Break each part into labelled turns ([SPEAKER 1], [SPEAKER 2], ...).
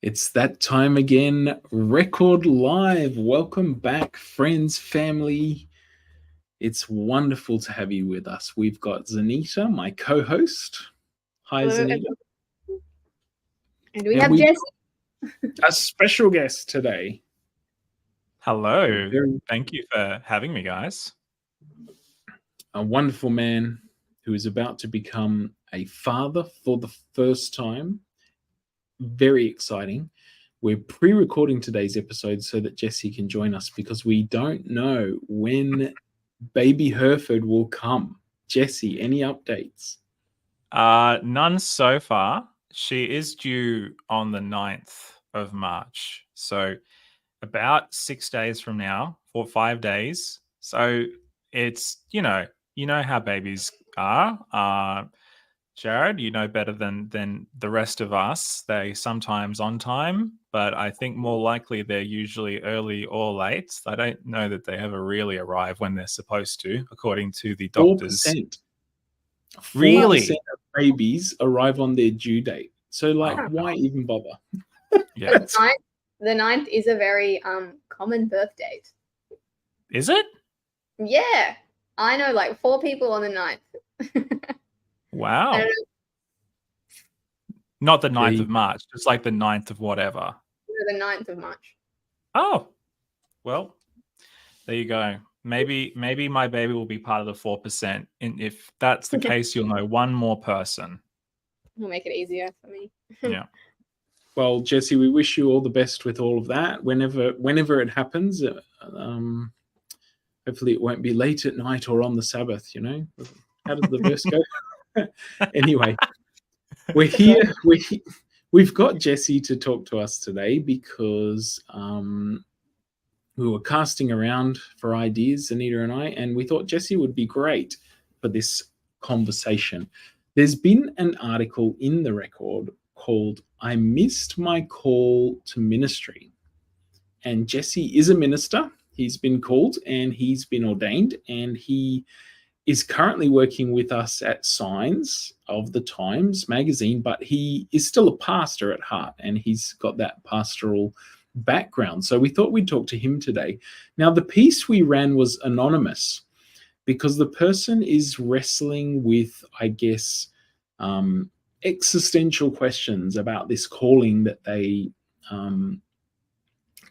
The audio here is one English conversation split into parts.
[SPEAKER 1] It's that time again. Record Live. Welcome back, friends, family. It's wonderful to have you with us. We've got Zanita, my co host. Hi,
[SPEAKER 2] Hello,
[SPEAKER 1] Zanita.
[SPEAKER 2] and we
[SPEAKER 1] And
[SPEAKER 2] have
[SPEAKER 1] we
[SPEAKER 2] Jesse.
[SPEAKER 1] a special guest today.
[SPEAKER 3] Hello.
[SPEAKER 1] Very-
[SPEAKER 3] Thank you for having me, guys.
[SPEAKER 1] A wonderful man who is about to become a father for the first time. Very exciting. We're pre-recording today's episode so that Jesse can join us because we don't know when baby Hereford will come. Jesse, any updates?
[SPEAKER 3] None so far. She is due on the 9th of March. So about 6 days from now, for 5 days. So it's, you know how babies are. Jared, you know better than the rest of us. They sometimes on time, but I think more likely they're usually early or late. I don't know that they ever really arrive when they're supposed to, according to the doctors.
[SPEAKER 1] 4%.
[SPEAKER 3] Really?
[SPEAKER 1] 4% of babies arrive on their due date. So, why even bother?
[SPEAKER 3] Yeah.
[SPEAKER 2] The 9th is a very common birth date.
[SPEAKER 3] Is it?
[SPEAKER 2] Yeah, I know like 4 people on the 9th.
[SPEAKER 3] Wow.
[SPEAKER 2] I don't
[SPEAKER 3] Not the 9th of March, just like the 9th of whatever.
[SPEAKER 2] know, the 9th of March.
[SPEAKER 3] Oh, well, there you go. Maybe my baby will be part of the 4%. And if that's the case, you'll know one more person.
[SPEAKER 2] It'll make it easier for me.
[SPEAKER 3] Yeah.
[SPEAKER 1] Well, Jesse, we wish you all the best with all of that. Whenever it happens, hopefully it won't be late at night or on the Sabbath. How does the verse go? Anyway, we're here. We've got Jesse to talk to us today because we were casting around for ideas, Anita and I, and we thought Jesse would be great for this conversation. There's been an article in the Record called "I Missed My Call to Ministry." And Jesse is a minister. He's been called and he's been ordained, and he is currently working with us at Signs of the Times magazine, but he is still a pastor at heart, and he's got that pastoral background. So we thought we'd talk to him today. Now, the piece we ran was anonymous because the person is wrestling with, I guess, existential questions about this calling that they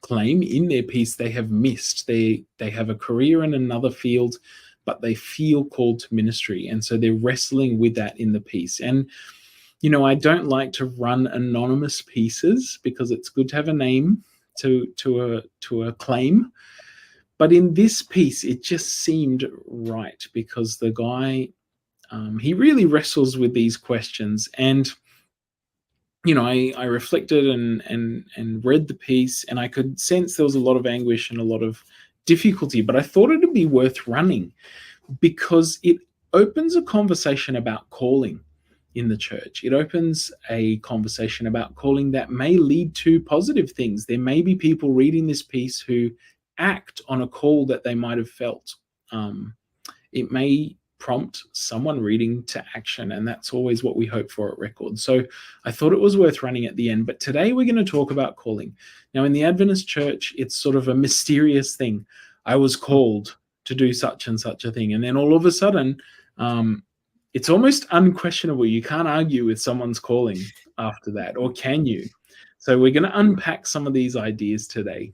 [SPEAKER 1] claim in their piece they have missed. They have a career in another field, but they feel called to ministry. And so they're wrestling with that in the piece. And, I don't like to run anonymous pieces because it's good to have a name to a claim. But in this piece, it just seemed right because the guy, he really wrestles with these questions. And, I reflected and read the piece, and I could sense there was a lot of anguish and a lot of difficulty, but I thought it'd be worth running because it opens a conversation about calling in the church. It opens a conversation about calling that may lead to positive things. There may be people reading this piece who act on a call that they might have felt. It may prompt someone reading to action, and that's always what we hope for at Record. So I thought it was worth running at the end. But today we're going to talk about calling. Now, in the Adventist church, it's sort of a mysterious thing. I was called to do such and such a thing, and then all of a sudden, it's almost unquestionable. You can't argue with someone's calling after that, or can you? So we're going to unpack some of these ideas today.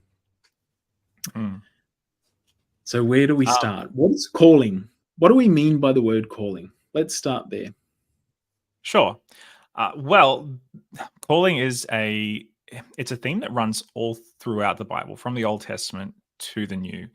[SPEAKER 1] So where do we start? What is calling? What do we mean by the word calling? Let's start there.
[SPEAKER 3] Sure. Well, calling is it's a theme that runs all throughout the Bible, from the Old Testament to the New.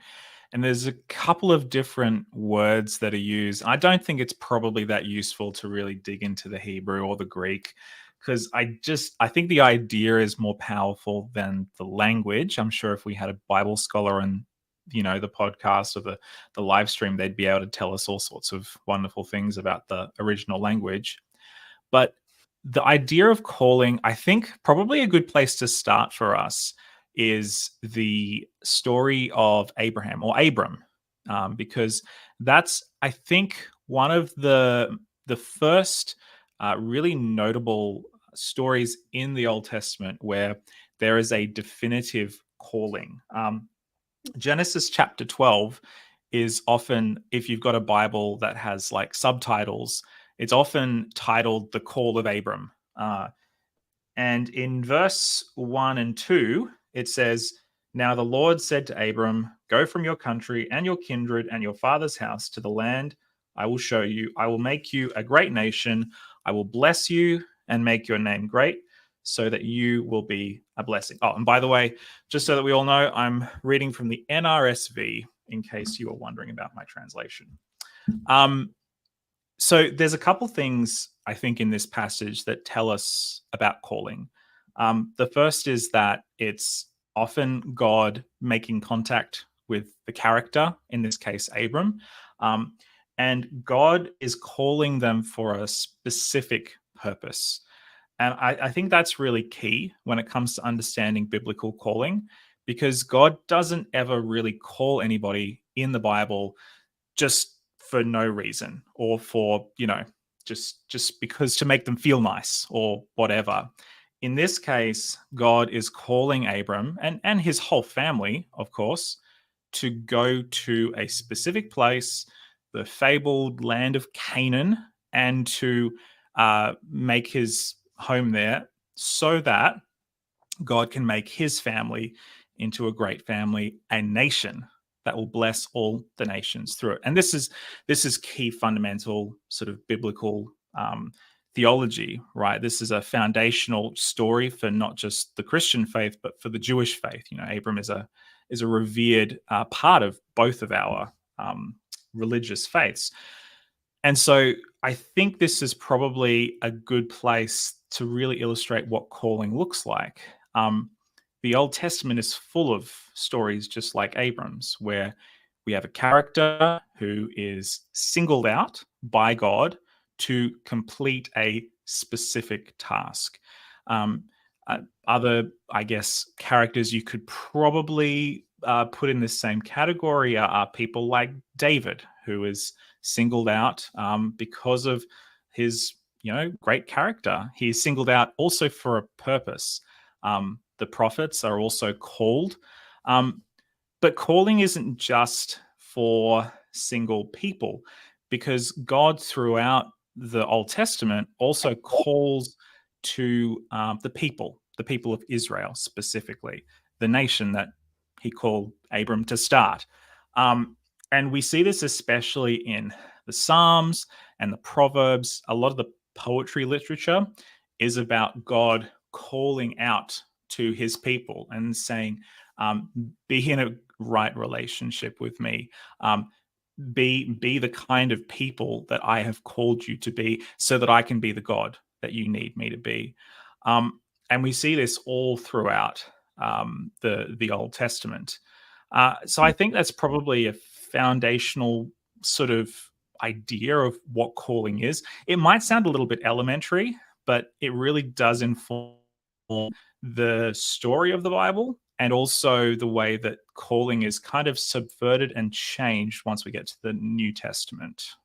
[SPEAKER 3] And there's a couple of different words that are used. I don't think it's probably that useful to really dig into the Hebrew or the Greek, because I think the idea is more powerful than the language. I'm sure if we had a Bible scholar and the podcast or the live stream, they'd be able to tell us all sorts of wonderful things about the original language. But the idea of calling, I think probably a good place to start for us is the story of Abraham, or Abram, because that's, I think, one of the first really notable stories in the Old Testament where there is a definitive calling. Genesis chapter 12 is often, if you've got a Bible that has like subtitles, it's often titled The Call of Abram. And in verse 1 and 2, it says, "Now the Lord said to Abram, go from your country and your kindred and your father's house to the land I will show you. I will make you a great nation. I will bless you and make your name great so that you will be a blessing." Oh, and by the way, just so that we all know, I'm reading from the NRSV in case you were wondering about my translation. So there's a couple things I think in this passage that tell us about calling. The first is that it's often God making contact with the character, in this case, Abram. And God is calling them for a specific purpose. And I think that's really key when it comes to understanding biblical calling, because God doesn't ever really call anybody in the Bible just for no reason, or for, just because to make them feel nice or whatever. In this case, God is calling Abram and his whole family, of course, to go to a specific place, the fabled land of Canaan, and to make his home there so that God can make his family into a great family, a nation that will bless all the nations through it. And this is key fundamental sort of biblical theology, right? This is a foundational story for not just the Christian faith, but for the Jewish faith. Abram is a revered part of both of our religious faiths. And so I think this is probably a good place to really illustrate what calling looks like. The Old Testament is full of stories just like Abram's, where we have a character who is singled out by God to complete a specific task. Other, I guess, characters you could probably put in this same category are people like David, who is singled out because of his, great character. He is singled out also for a purpose. The prophets are also called. But calling isn't just for single people, because God throughout the Old Testament also calls to the people of Israel specifically, the nation that he called Abram to start. And we see this especially in the Psalms and the Proverbs. A lot of the poetry literature is about God calling out to his people and saying, be in a right relationship with me. Be the kind of people that I have called you to be, so that I can be the God that you need me to be. And we see this all throughout the Old Testament. So I think that's probably a foundational sort of idea of what calling is. It might sound a little bit elementary, but it really does inform the story of the Bible, and also the way that calling is kind of subverted and changed once we get to the New Testament.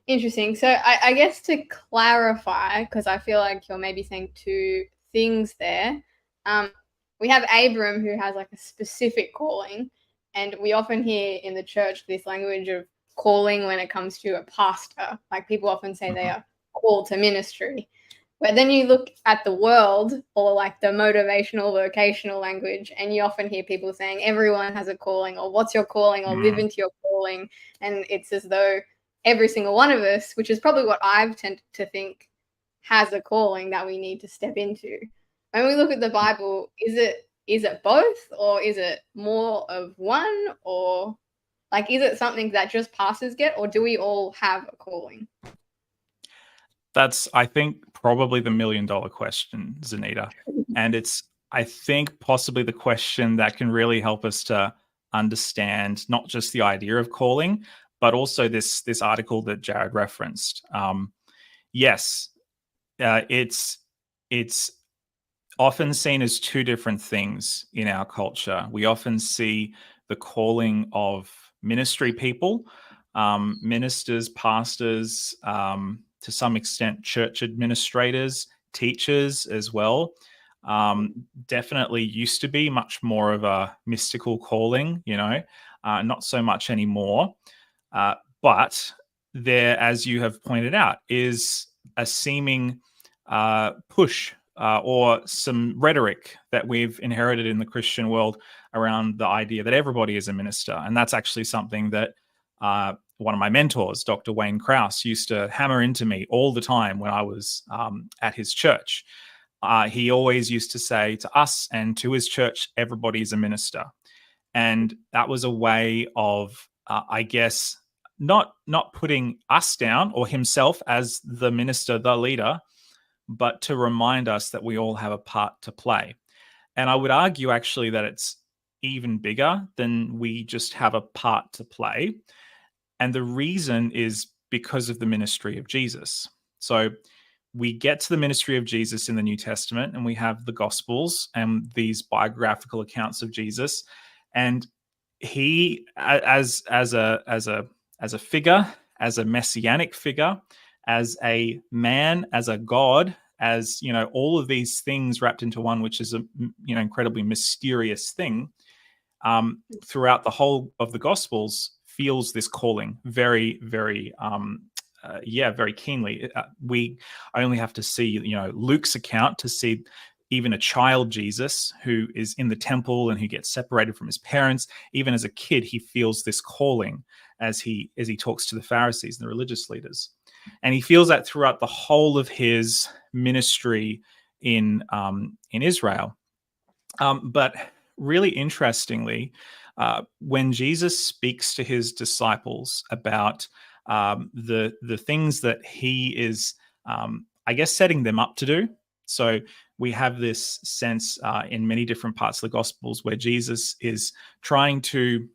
[SPEAKER 2] Interesting. So I guess to clarify, because I feel like you're maybe saying two things there. We have Abram, who has like a specific calling, and we often hear in the church this language of calling when it comes to a pastor. Like people often say they are called to ministry. But then you look at the world, or like the motivational, vocational language, and you often hear people saying everyone has a calling, or what's your calling, or live into your calling. And it's as though every single one of us, which is probably what I've tended to think, has a calling that we need to step into. When we look at the Bible, is it both, or is it more of one, or like, is it something that just pastors get, or do we all have a calling?
[SPEAKER 3] That's, I think, probably the $1 million question, Zanita. And it's, I think, possibly the question that can really help us to understand not just the idea of calling, but also this article that Jared referenced. Yes, it's often seen as two different things in our culture. We often see the calling of ministry people, ministers, pastors, to some extent, church administrators, teachers as well. Definitely used to be much more of a mystical calling, not so much anymore. But there, as you have pointed out, is a seeming push or some rhetoric that we've inherited in the Christian world around the idea that everybody is a minister. And that's actually something that one of my mentors, Dr. Wayne Krause, used to hammer into me all the time when I was at his church. He always used to say to us and to his church, everybody is a minister. And that was a way of, I guess, not putting us down or himself as the minister, the leader, but to remind us that we all have a part to play. And I would argue actually that it's even bigger than we just have a part to play. And the reason is because of the ministry of Jesus. So we get to the ministry of Jesus in the New Testament, and we have the Gospels and these biographical accounts of Jesus. And he, as a figure, as a messianic figure, as a man, as a God, as all of these things wrapped into one, which is a incredibly mysterious thing. Throughout the whole of the Gospels, feels this calling very, very, very keenly. We only have to see, Luke's account to see even a child Jesus who is in the temple and who gets separated from his parents. Even as a kid, he feels this calling as he talks to the Pharisees and the religious leaders. And he feels that throughout the whole of his ministry in Israel. But really interestingly, when Jesus speaks to his disciples about the things that he is, I guess, setting them up to do. So we have this sense in many different parts of the Gospels where Jesus is trying to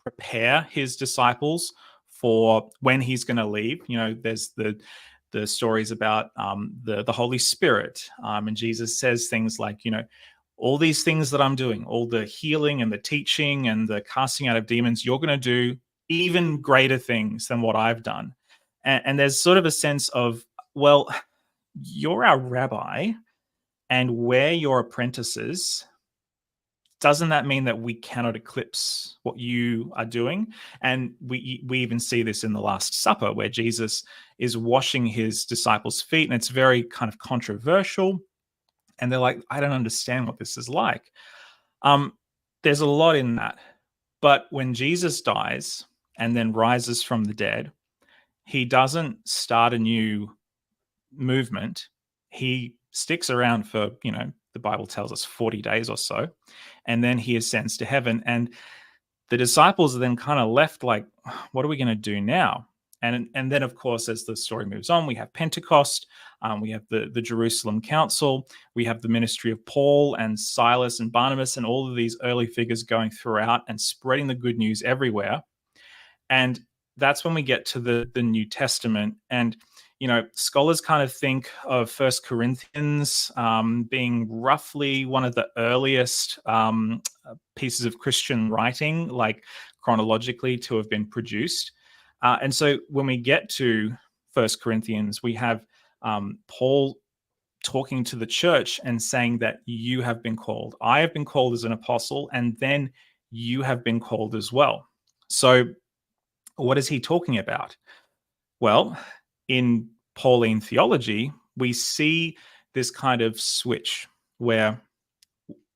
[SPEAKER 3] prepare his disciples for when he's going to leave. There's the stories about the Holy Spirit, and Jesus says things like, all these things that I'm doing, all the healing and the teaching and the casting out of demons, you're going to do even greater things than what I've done. And there's sort of a sense of, well, you're our rabbi and we're your apprentices. Doesn't that mean that we cannot eclipse what you are doing? And we even see this in the Last Supper where Jesus is washing his disciples' feet, and it's very kind of controversial. And they're like, I don't understand what this is like. There's a lot in that. But when Jesus dies and then rises from the dead, he doesn't start a new movement. He sticks around for, the Bible tells us 40 days or so, and then he ascends to heaven. And the disciples are then kind of left like, what are we going to do now? And then, of course, as the story moves on, we have Pentecost, we have the Jerusalem Council, we have the ministry of Paul and Silas and Barnabas and all of these early figures going throughout and spreading the good news everywhere. And that's when we get to the New Testament. And, scholars kind of think of 1 Corinthians being roughly one of the earliest pieces of Christian writing, like chronologically, to have been produced. And so when we get to 1 Corinthians, we have Paul talking to the church and saying that you have been called. I have been called as an apostle, and then you have been called as well. So what is he talking about? Well, in Pauline theology, we see this kind of switch where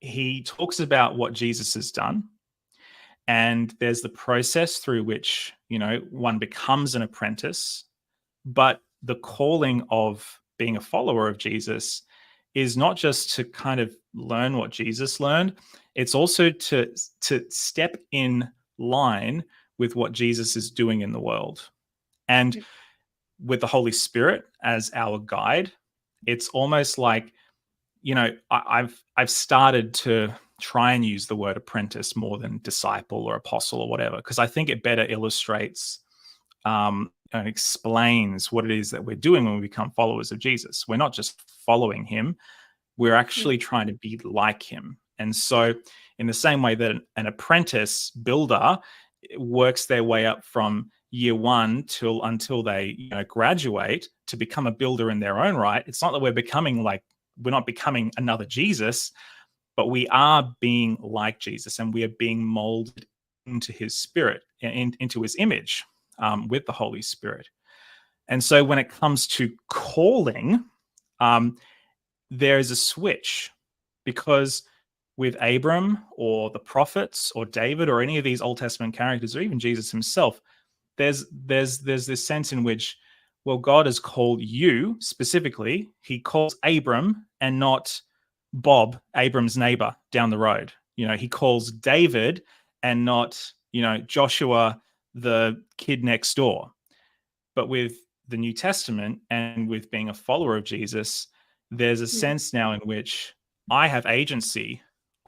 [SPEAKER 3] he talks about what Jesus has done. And there's the process through which, one becomes an apprentice. But the calling of being a follower of Jesus is not just to kind of learn what Jesus learned. It's also to step in line with what Jesus is doing in the world. And with the Holy Spirit as our guide, it's almost like, I've started to try and use the word apprentice more than disciple or apostle or whatever, because I think it better illustrates and explains what it is that we're doing when we become followers of Jesus. We're not just following him, we're actually trying to be like him. And so in the same way that an apprentice builder works their way up from year one until they graduate to become a builder in their own right. It's not that we're not becoming another Jesus, but we are being like Jesus, and we are being molded into his spirit, into his image, with the Holy Spirit. And so when it comes to calling, there's a switch, because with Abram or the prophets or David or any of these Old Testament characters, or even Jesus himself, there's this sense in which, well, God has called you specifically. He calls Abram and not Bob, Abram's neighbor down the road. He calls David and not, Joshua, the kid next door. But with the New Testament and with being a follower of Jesus, there's a sense now in which I have agency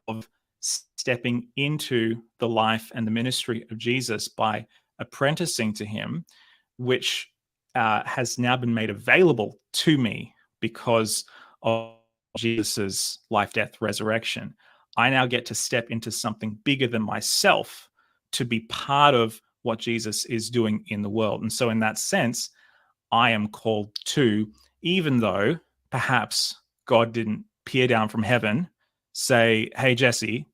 [SPEAKER 3] of stepping into the life and the ministry of Jesus by apprenticing to him, which has now been made available to me because of Jesus's life, death, resurrection. I now get to step into something bigger than myself to be part of what Jesus is doing in the world. And so in that sense, I am called to, even though perhaps God didn't peer down from heaven, say, hey, Jesse,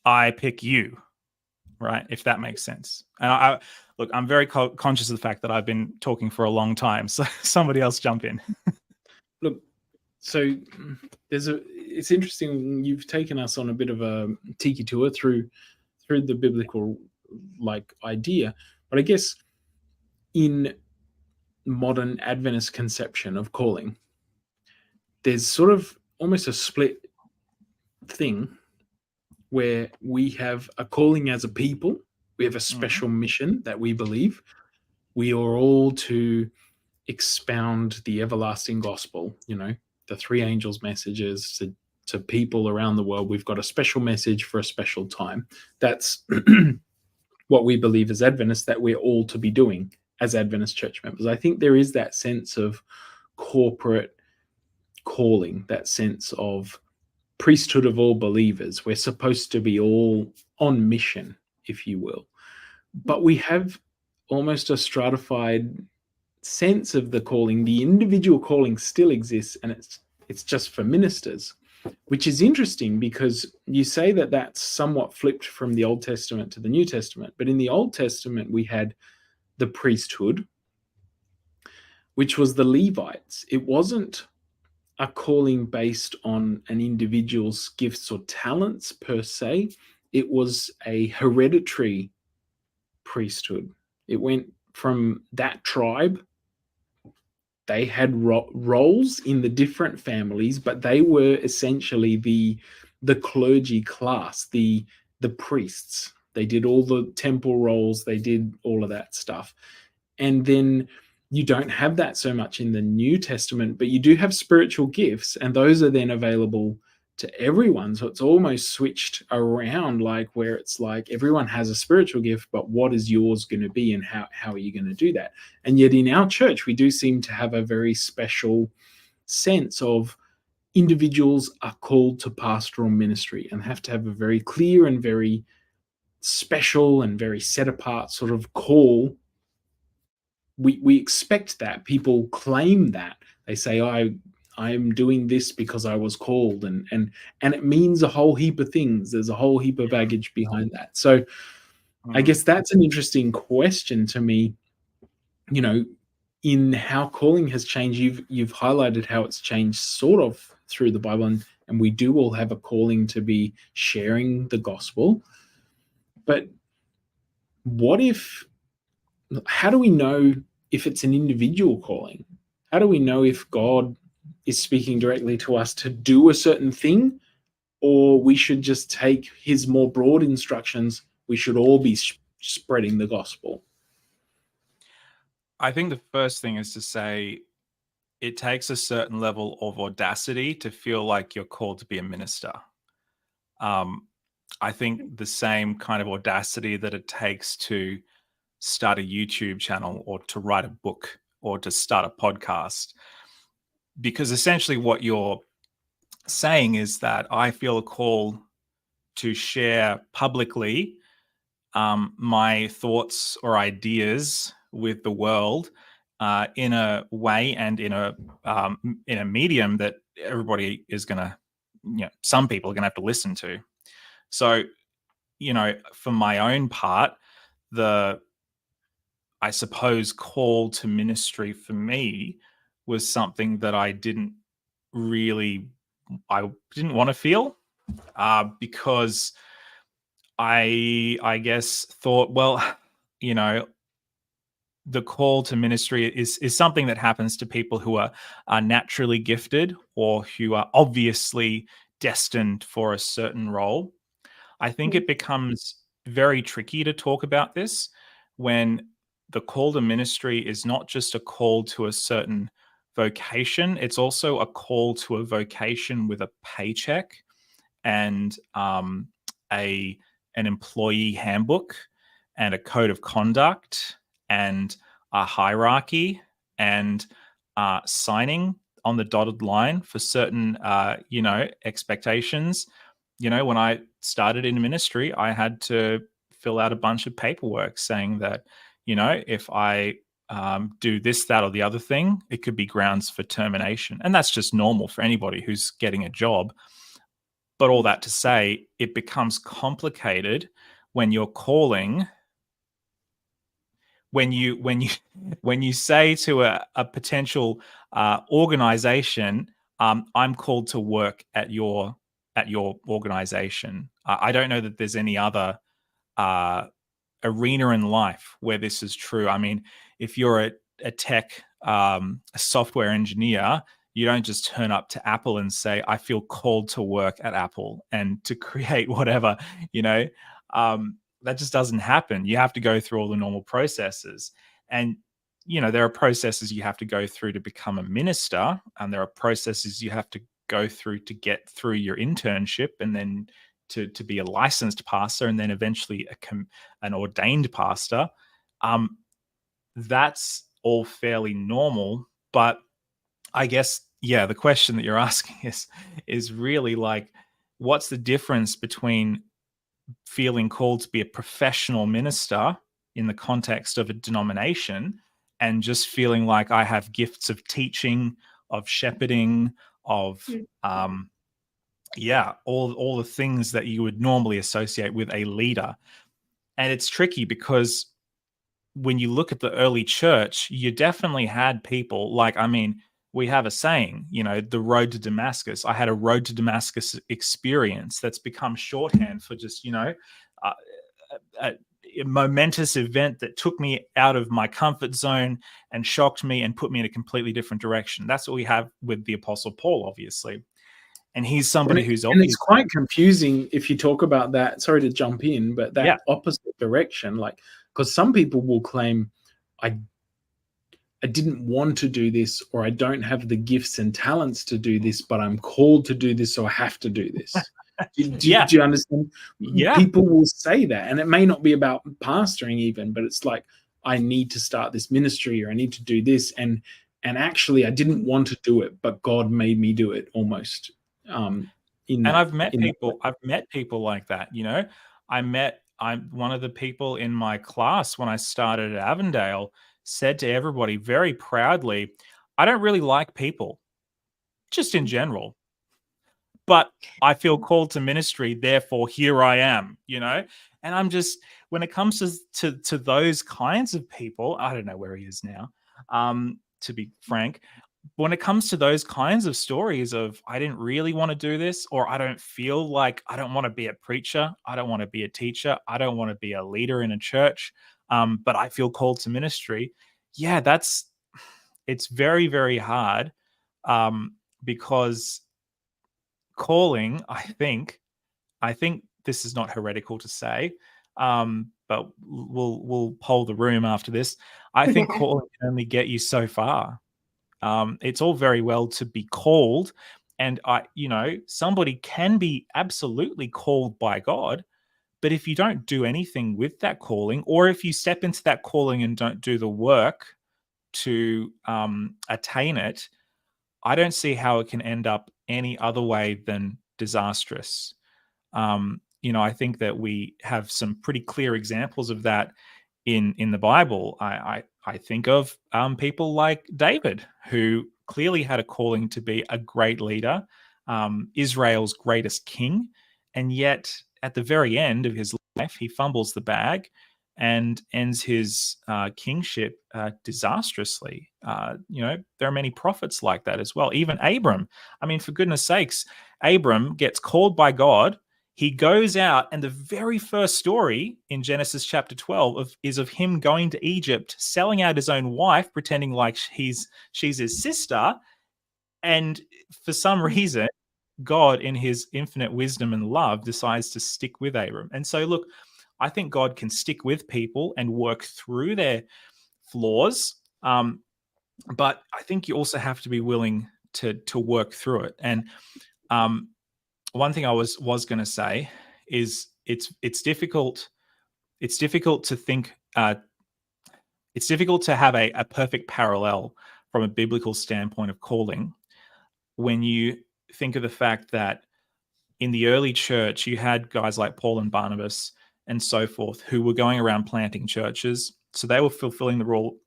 [SPEAKER 3] I pick you, right? If that makes sense. And look, I'm very conscious of the fact that I've been talking for a long time, so somebody else jump in.
[SPEAKER 1] Look, so it's interesting. You've taken us on a bit of a tiki tour through the biblical idea, but I guess in modern Adventist conception of calling, there's sort of almost a split thing where we have a calling as a people. We have a special mission that we believe. We are all to expound the everlasting gospel, the three angels' messages to people around the world. We've got a special message for a special time. That's what we believe as Adventists that we're all to be doing as Adventist church members. I think there is that sense of corporate calling, that sense of priesthood of all believers. We're supposed to be all on mission, if you will. But we have almost a stratified sense of the calling. The individual calling still exists, and it's just for ministers, which is interesting because you say that that's somewhat flipped from the Old Testament to the New Testament. But in the Old Testament, we had the priesthood, which was the Levites. It wasn't a calling based on an individual's gifts or talents per se. It was a hereditary priesthood. It went from that tribe. They had roles in the different families, but they were essentially the clergy class, the priests. They did all the temple roles. They did all of that stuff. And then you don't have that so much in the New Testament, but you do have spiritual gifts, and those are then available to everyone. So it's almost switched around, where it's everyone has a spiritual gift, but what is yours going to be, and how are you going to do that? And yet in our church, we do seem to have a very special sense of individuals are called to pastoral ministry and have to have a very clear and very special and very set apart sort of call. We expect that. People claim that. They say, I'm doing this because I was called, and it means a whole heap of things. There's a whole heap of baggage behind that. So I guess that's an interesting question to me, in how calling has changed. You've highlighted how it's changed sort of through the Bible, and we do all have a calling to be sharing the gospel. But how do we know if it's an individual calling? How do we know if God is speaking directly to us to do a certain thing, or we should just take his more broad instructions? We should all be spreading the gospel.
[SPEAKER 3] I think the first thing is to say it takes a certain level of audacity to feel like you're called to be a minister. I think the same kind of audacity that it takes to start a YouTube channel or to write a book or to start a podcast. Because essentially what you're saying is that I feel a call to share publicly my thoughts or ideas with the world in a way and in a medium that everybody is going to, some people are going to have to listen to. So, for my own part, I suppose, call to ministry for me was something that I didn't want to feel because I guess thought, well, the call to ministry is something that happens to people who are naturally gifted or who are obviously destined for a certain role. I think it becomes very tricky to talk about this when the call to ministry is not just a call to a certain vocation, it's also a call to a vocation with a paycheck and an employee handbook and a code of conduct and a hierarchy and signing on the dotted line for certain expectations. When I started in ministry, I had to fill out a bunch of paperwork saying that if I do this, that, or the other thing, it could be grounds for termination. And that's just normal for anybody who's getting a job. But all that to say, it becomes complicated when you're calling, when you say to a potential organization, I'm called to work at your organization. I don't know that there's any other arena in life where this is true. I mean, if you're a tech, a software engineer, you don't just turn up to Apple and say, I feel called to work at Apple and to create whatever, that just doesn't happen. You have to go through all the normal processes. And, there are processes you have to go through to become a minister, and there are processes you have to go through to get through your internship and then to be a licensed pastor and then eventually an ordained pastor. That's all fairly normal, but I guess, the question that you're asking is really like, what's the difference between feeling called to be a professional minister in the context of a denomination and just feeling like I have gifts of teaching, of shepherding, of all the things that you would normally associate with a leader. And it's tricky because when you look at the early church, you definitely had people we have a saying, the road to Damascus. I had a road to Damascus experience that's become shorthand for just, a momentous event that took me out of my comfort zone and shocked me and put me in a completely different direction. That's what we have with the Apostle Paul, obviously. And he's somebody who's obviously...
[SPEAKER 1] And it's quite confusing if you talk about that. Sorry to jump in, but that opposite direction, because some people will claim, I didn't want to do this, or I don't have the gifts and talents to do this, but I'm called to do this, so I have to do this. Do you understand?
[SPEAKER 3] Yeah.
[SPEAKER 1] People will say that, and it may not be about pastoring even, but it's like, I need to start this ministry, or I need to do this, and actually I didn't want to do it, but God made me do it almost.
[SPEAKER 3] I've met people like that. I'm one of the people in my class when I started at Avondale said to everybody very proudly, I don't really like people, just in general, but I feel called to ministry, therefore here I am, and I'm just, when it comes to those kinds of people, I don't know where he is now, to be frank, when it comes to those kinds of stories of, I didn't really want to do this, or I don't feel like, I don't want to be a preacher, I don't want to be a teacher, I don't want to be a leader in a church, but I feel called to ministry. Yeah, it's very, very hard, because calling, I think this is not heretical to say, but we'll poll the room after this. I think calling can only get you so far. It's all very well to be called, and somebody can be absolutely called by God, but if you don't do anything with that calling, or if you step into that calling and don't do the work to attain it, I don't see how it can end up any other way than disastrous. I think that we have some pretty clear examples of that in the Bible. I I think of people like David, who clearly had a calling to be a great leader, Israel's greatest king, and yet at the very end of his life, he fumbles the bag and ends his kingship disastrously. There are many prophets like that as well. Even Abram. I mean, for goodness sakes, Abram gets called by God. He goes out, and the very first story in Genesis chapter 12 is of him going to Egypt, selling out his own wife, pretending like she's his sister. And for some reason, God, in his infinite wisdom and love, decides to stick with Abram. And so, look, I think God can stick with people and work through their flaws. But I think you also have to be willing to work through it. And one thing I was going to say is it's difficult. It's difficult to think. It's difficult to have a perfect parallel from a biblical standpoint of calling when you think of the fact that in the early church you had guys like Paul and Barnabas and so forth who were going around planting churches. So they were fulfilling the role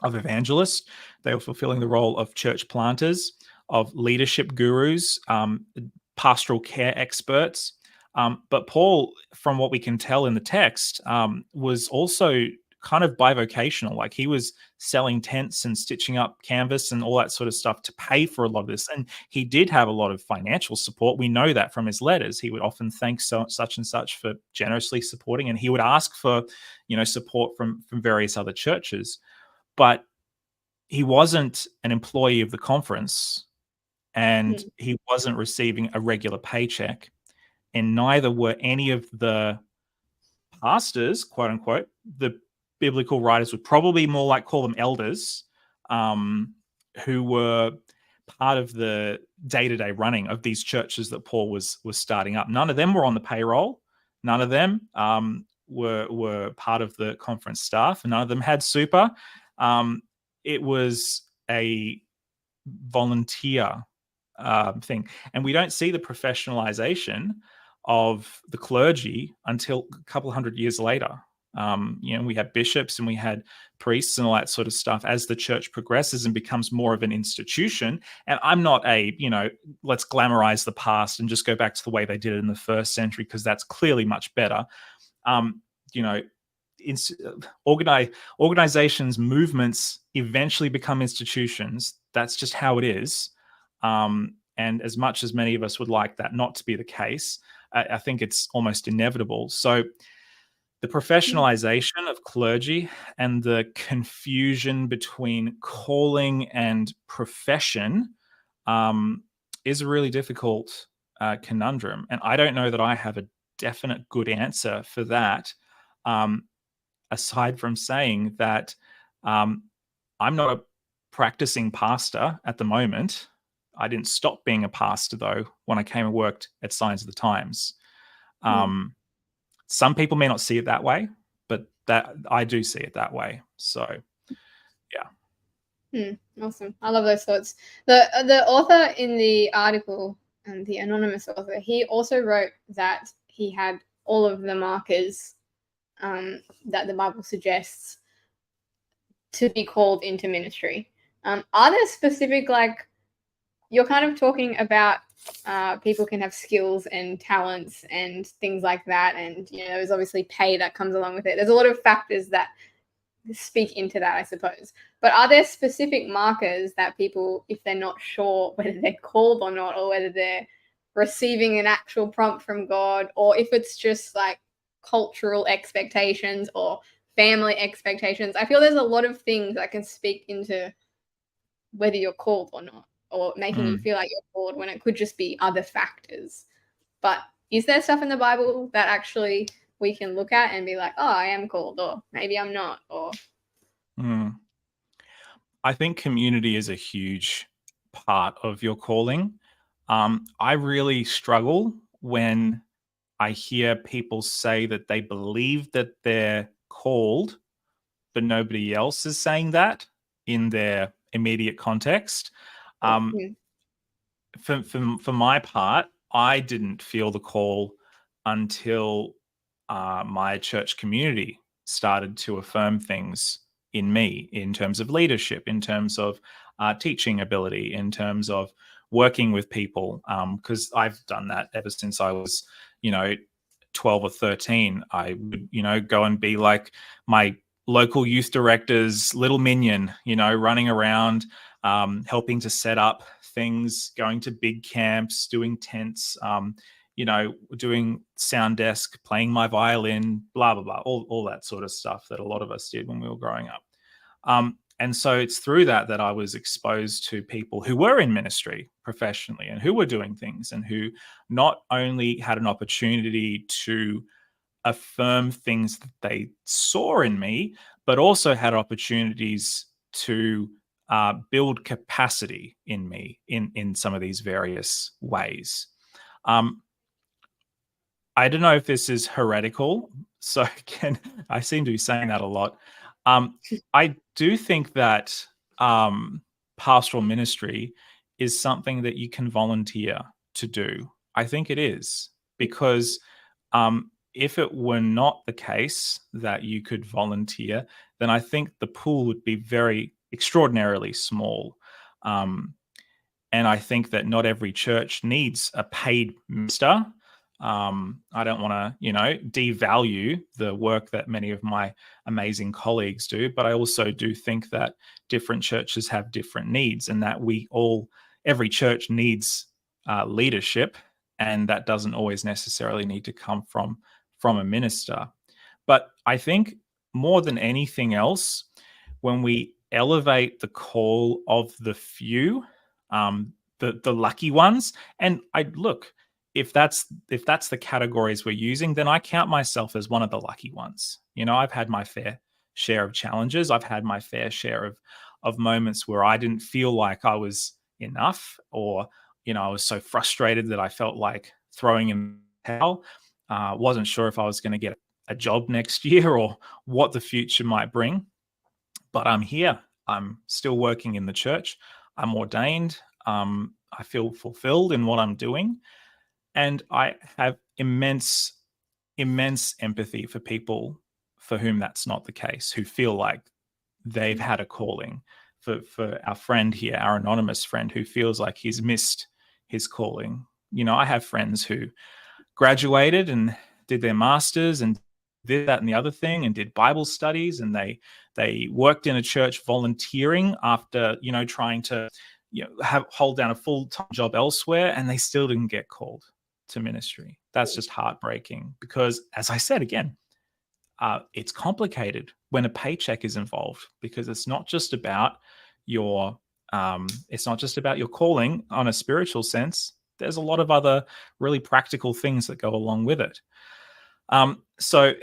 [SPEAKER 3] of evangelists. They were fulfilling the role of church planters, of leadership gurus, pastoral care experts. But Paul, from what we can tell in the text, was also kind of bivocational. Like he was selling tents and stitching up canvas and all that sort of stuff to pay for a lot of this. And he did have a lot of financial support. We know that from his letters. He would often thank such and such for generously supporting, and he would ask for, support from various other churches. But he wasn't an employee of the conference, and he wasn't receiving a regular paycheck, and neither were any of the pastors, quote unquote. The biblical writers would probably more like call them elders, who were part of the day-to-day running of these churches that Paul was starting up. None of them were on the payroll. None of them were part of the conference staff, and none of them had super. It was a volunteer thing, and we don't see the professionalization of the clergy until a couple hundred years later. We had bishops and we had priests and all that sort of stuff as the church progresses and becomes more of an institution. And I'm not let's glamorize the past and just go back to the way they did it in the first century, because that's clearly much better. Organizations, movements eventually become institutions. That's just how it is. And as much as many of us would like that not to be the case, I think it's almost inevitable. So the professionalization of clergy and the confusion between calling and profession is a really difficult conundrum. And I don't know that I have a definite good answer for that, aside from saying that I'm not a practicing pastor at the moment. I didn't stop being a pastor, though, when I came and worked at Signs of the Times. Some people may not see it that way, but that I do see it that way. So, yeah.
[SPEAKER 2] Awesome. I love those thoughts. The author in the article, and the anonymous author, he also wrote that he had all of the markers that the Bible suggests to be called into ministry. Are there specific, you're kind of talking about people can have skills and talents and things like that, and there's obviously pay that comes along with it. There's a lot of factors that speak into that, I suppose. But are there specific markers that people, if they're not sure whether they're called or not, or whether they're receiving an actual prompt from God, or if it's just like cultural expectations or family expectations? I feel there's a lot of things that can speak into whether you're called or not, or making you feel like you're called when it could just be other factors. But is there stuff in the Bible that actually we can look at and be like, oh, I am called, or maybe I'm not, or...
[SPEAKER 3] I think community is a huge part of your calling. I really struggle when I hear people say that they believe that they're called, but nobody else is saying that in their immediate context. For my part, I didn't feel the call until my church community started to affirm things in me in terms of leadership, in terms of teaching ability, in terms of working with people, because I've done that ever since I was, 12 or 13. I would, go and be like my local youth director's little minion, running around, helping to set up things, going to big camps, doing tents, doing sound desk, playing my violin, blah, blah, blah, all that sort of stuff that a lot of us did when we were growing up. And so it's through that I was exposed to people who were in ministry professionally and who were doing things and who not only had an opportunity to affirm things that they saw in me, but also had opportunities to build capacity in me in some of these various ways. I don't know if this is heretical, so I seem to be saying that a lot. I do think that pastoral ministry is something that you can volunteer to do. I think it is, because if it were not the case that you could volunteer, then I think the pool would be very extraordinarily small. And I think that not every church needs a paid minister. I don't want to, devalue the work that many of my amazing colleagues do, but I also do think that different churches have different needs, and that every church needs leadership, and that doesn't always necessarily need to come from a minister. But I think more than anything else, when we elevate the call of the few, the lucky ones, and if that's the categories we're using, then I count myself as one of the lucky ones. I've had my fair share of challenges. I've had my fair share of moments where I didn't feel like I was enough, or, I was so frustrated that I felt like throwing in the towel. Wasn't sure if I was going to get a job next year or what the future might bring. But I'm here. I'm still working in the church. I'm ordained. I feel fulfilled in what I'm doing. And I have immense empathy for people for whom that's not the case, who feel like they've had a calling. For our friend here, our anonymous friend, who feels like he's missed his calling. I have friends who graduated and did their masters and did that and the other thing, and did Bible studies, and they worked in a church volunteering after, trying to, hold down a full-time job elsewhere, and they still didn't get called to ministry. That's just heartbreaking, because, as I said again, it's complicated when a paycheck is involved, because it's not just about your calling on a spiritual sense. There's a lot of other really practical things that go along with it. So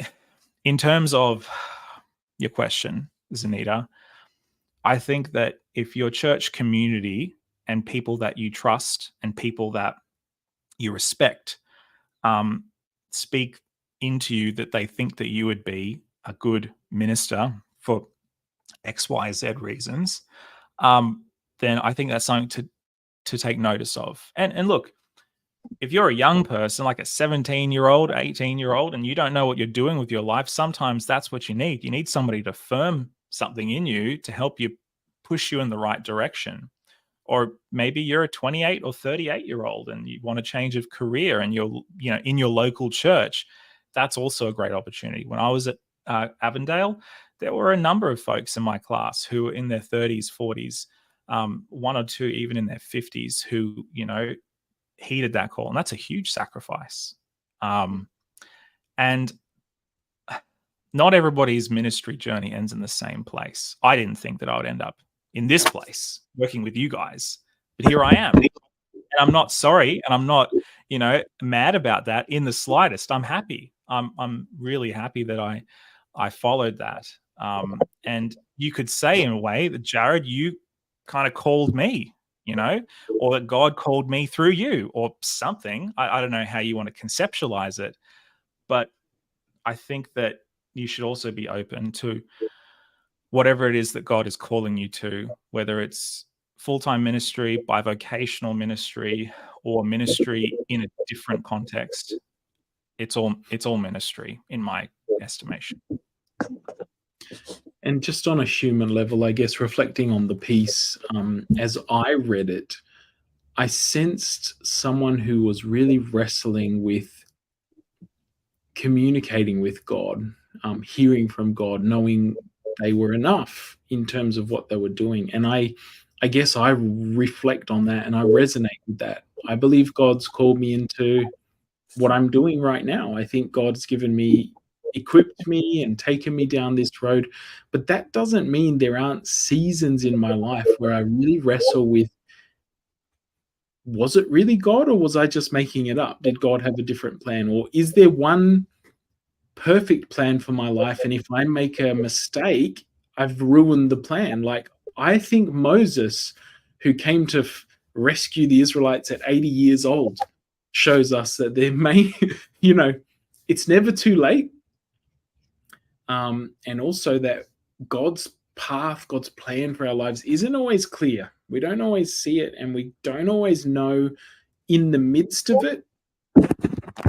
[SPEAKER 3] in terms of your question, Zanita, I think that if your church community and people that you trust and people that you respect speak into you that they think that you would be a good minister for X, Y, Z reasons, then I think that's something to take notice of. And look, if you're a young person, like a 17-year-old, 18-year-old, and you don't know what you're doing with your life, sometimes that's what you need. You need somebody to affirm something in you to help you push you in the right direction. Or maybe you're a 28 or 38-year-old and you want a change of career, and you're, in your local church. That's also a great opportunity. When I was at Avondale, there were a number of folks in my class who were in their 30s, 40s, one or two even in their 50s, who, heeded that call. And that's a huge sacrifice. And not everybody's ministry journey ends in the same place. I didn't think that I would end up in this place working with you guys, but here I am. And I'm not sorry, and I'm not, mad about that in the slightest. I'm happy. I'm really happy that I followed that. And you could say in a way that, Jared, you kind of called me, or that God called me through you, or something. I don't know how you want to conceptualize it, but I think that you should also be open to whatever it is that God is calling you to, whether it's full-time ministry, bivocational ministry, or ministry in a different context. It's all ministry, in my estimation.
[SPEAKER 1] And just on a human level, I guess reflecting on the piece, as I read it, I sensed someone who was really wrestling with communicating with God, hearing from God, knowing they were enough in terms of what they were doing. And I guess I reflect on that and I resonate with that. I believe God's called me into what I'm doing right now. I think God's given me, equipped me, and taken me down this road. But that doesn't mean there aren't seasons in my life where I really wrestle with, was it really God or was I just making it up? Did God have a different plan? Or is there one perfect plan for my life? And if I make a mistake, I've ruined the plan. Like, I think Moses, who came to rescue the Israelites at 80 years old, shows us that there may, it's never too late. And also that God's path, God's plan for our lives isn't always clear. We don't always see it, and we don't always know in the midst of it.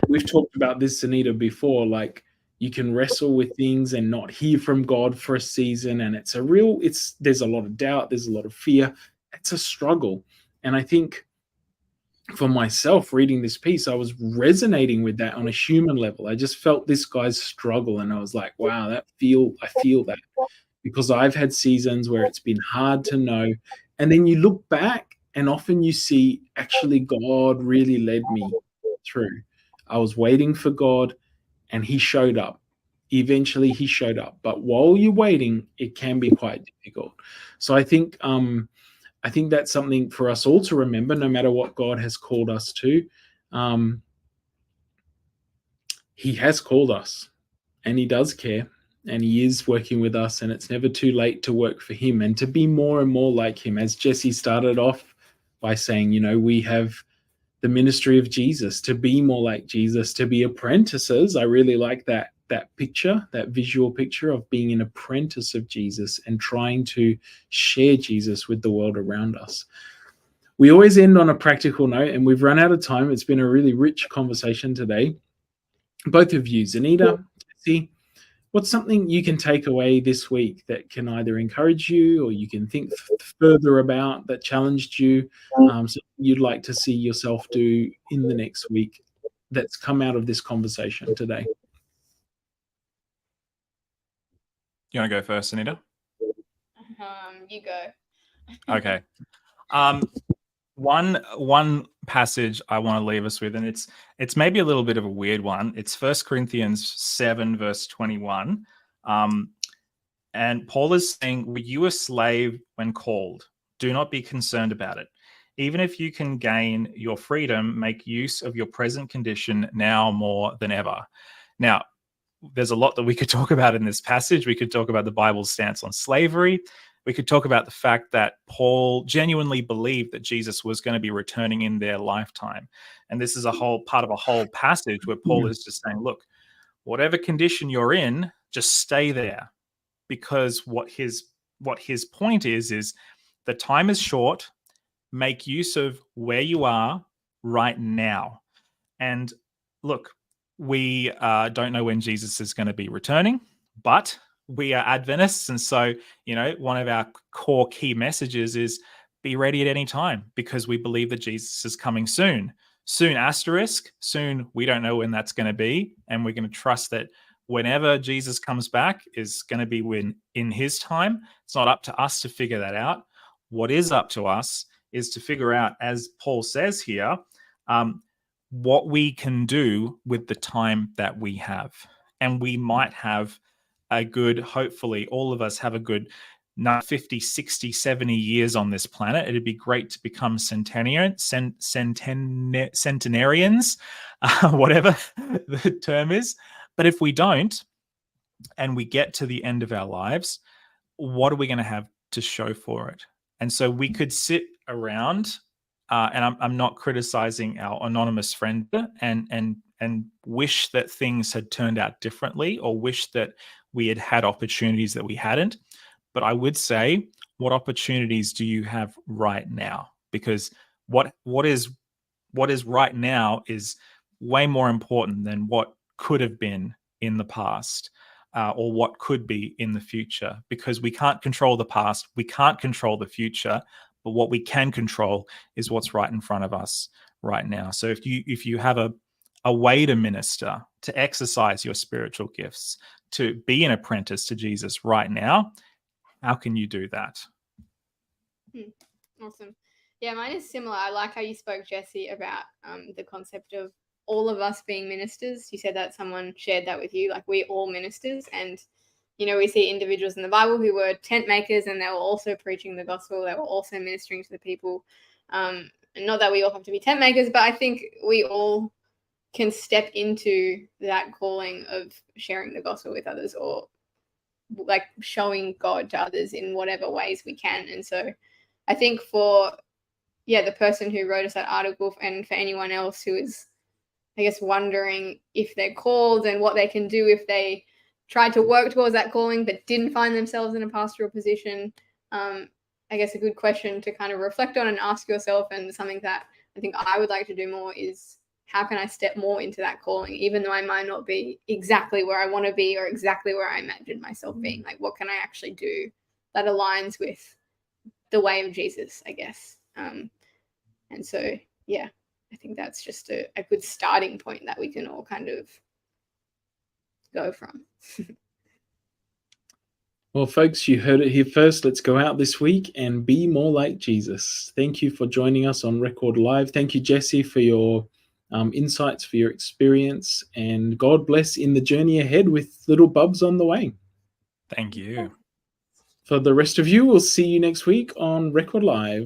[SPEAKER 1] We've talked about this, Anita, before. Like, you can wrestle with things and not hear from God for a season, and there's a lot of doubt, there's a lot of fear. It's a struggle. And I think for myself, reading this piece, I was resonating with that on a human level. I just felt this guy's struggle, and I was like, wow, I feel that, because I've had seasons where it's been hard to know. And then you look back and often you see, actually, God really led me through. I was waiting for God and he showed up. Eventually he showed up. But while you're waiting, it can be quite difficult. So I think that's something for us all to remember, no matter what God has called us to. He has called us and he does care. And he is working with us, and it's never too late to work for him and to be more and more like him. As Jesse started off by saying, we have the ministry of Jesus, to be more like Jesus, to be apprentices. I really like that picture, that visual picture of being an apprentice of Jesus and trying to share Jesus with the world around us. We always end on a practical note, and we've run out of time. It's been a really rich conversation today. Both of you, Zanita, Jesse, what's something you can take away this week that can either encourage you or you can think further about, that challenged you, something you'd like to see yourself do in the next week that's come out of this conversation today?
[SPEAKER 3] You want to go first, Anita?
[SPEAKER 2] You go.
[SPEAKER 3] Okay. One passage I want to leave us with, and it's maybe a little bit of a weird one. It's 1 Corinthians 7, verse 21. And Paul is saying, were you a slave when called? Do not be concerned about it. Even if you can gain your freedom, make use of your present condition now more than ever. Now, there's a lot that we could talk about in this passage. We could talk about the Bible's stance on slavery. We could talk about the fact that Paul genuinely believed that Jesus was going to be returning in their lifetime. And this is a whole part of a whole passage where Paul is just saying, look, whatever condition you're in, just stay there. Because what his point is the time is short. Make use of where you are right now. And look, we don't know when Jesus is going to be returning, but we are Adventists, and so, one of our core key messages is be ready at any time, because we believe that Jesus is coming soon. Soon, asterisk, soon, we don't know when that's going to be, and we're going to trust that whenever Jesus comes back is going to be in his time. It's not up to us to figure that out. What is up to us is to figure out, as Paul says here, what we can do with the time that we have. And we might have hopefully all of us have a good 50, 60, 70 years on this planet. It'd be great to become centenarians, whatever the term is. But if we don't, and we get to the end of our lives, what are we going to have to show for it? And so we could sit around, and I'm not criticizing our anonymous friend, and wish that things had turned out differently, or wish that we had opportunities that we hadn't. But I would say, what opportunities do you have right now? Because what is right now is way more important than what could have been in the past. or what could be in the future, because we can't control the past, we can't control the future, but what we can control is what's right in front of us right now. So if you have a way to minister, to exercise your spiritual gifts, to be an apprentice to Jesus right now, how can you do that?
[SPEAKER 2] Awesome. Yeah, mine is similar. I like how you spoke, Jesse, about the concept of all of us being ministers. You said that someone shared that with you, like we're all ministers. And, you know, we see individuals in the Bible who were tent makers and they were also preaching the gospel. They were also ministering to the people. And not that we all have to be tent makers, but I think we all can step into that calling of sharing the gospel with others, or like showing God to others in whatever ways we can. And so I think for the person who wrote us that article, and for anyone else who is, I guess, wondering if they're called and what they can do if they tried to work towards that calling but didn't find themselves in a pastoral position, I guess a good question to kind of reflect on and ask yourself, and something that I think I would like to do more, is how can I step more into that calling, even though I might not be exactly where I want to be or exactly where I imagine myself being? Like, what can I actually do that aligns with the way of Jesus, I guess? And so, yeah, I think that's just a good starting point that we can all kind of go from.
[SPEAKER 1] Well, folks, you heard it here first. Let's go out this week and be more like Jesus. Thank you for joining us on Record Live. Thank you, Jesse, for your insights, for your experience, and God bless in the journey ahead with little bubs on the way.
[SPEAKER 3] Thank you.
[SPEAKER 1] For the rest of you, we'll see you next week on Record Live.